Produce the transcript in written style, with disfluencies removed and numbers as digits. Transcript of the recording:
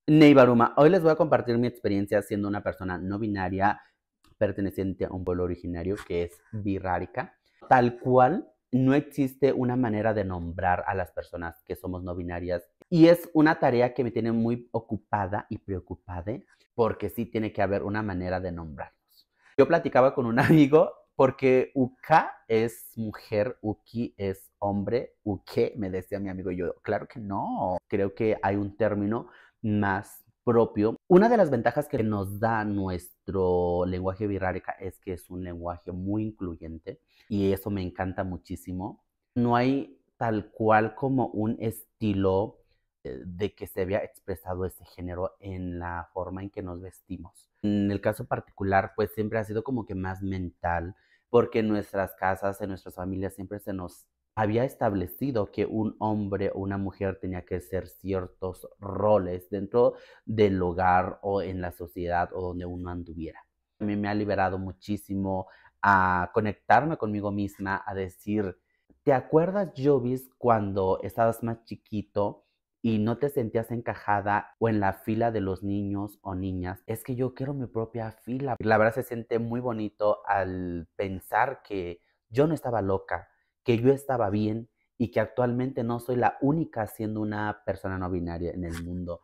Neighboruma, hoy les voy a compartir mi experiencia siendo una persona no binaria perteneciente a un pueblo originario que es birrárica. Tal cual, no existe una manera de nombrar a las personas que somos no binarias y es una tarea que me tiene muy ocupada y preocupada porque sí tiene que haber una manera de nombrarlos. Yo platicaba con un amigo porque Uka es mujer, Uki es hombre, Uke, me decía mi amigo, y yo, claro que no, creo que hay un término más propio. Una de las ventajas que nos da nuestro lenguaje birrárica es que es un lenguaje muy incluyente y eso me encanta muchísimo. No hay tal cual como un estilo de que se vea expresado ese género en la forma en que nos vestimos. En el caso particular, pues siempre ha sido como que más mental, porque en nuestras casas, en nuestras familias, siempre se nos había establecido que un hombre o una mujer tenía que ser ciertos roles dentro del hogar o en la sociedad o donde uno anduviera. A mí me ha liberado muchísimo a conectarme conmigo misma, a decir, ¿te acuerdas, Jovis, cuando estabas más chiquito y no te sentías encajada o en la fila de los niños o niñas? Es que yo quiero mi propia fila. La verdad se siente muy bonito al pensar que yo no estaba loca, que yo estaba bien y que actualmente no soy la única siendo una persona no binaria en el mundo.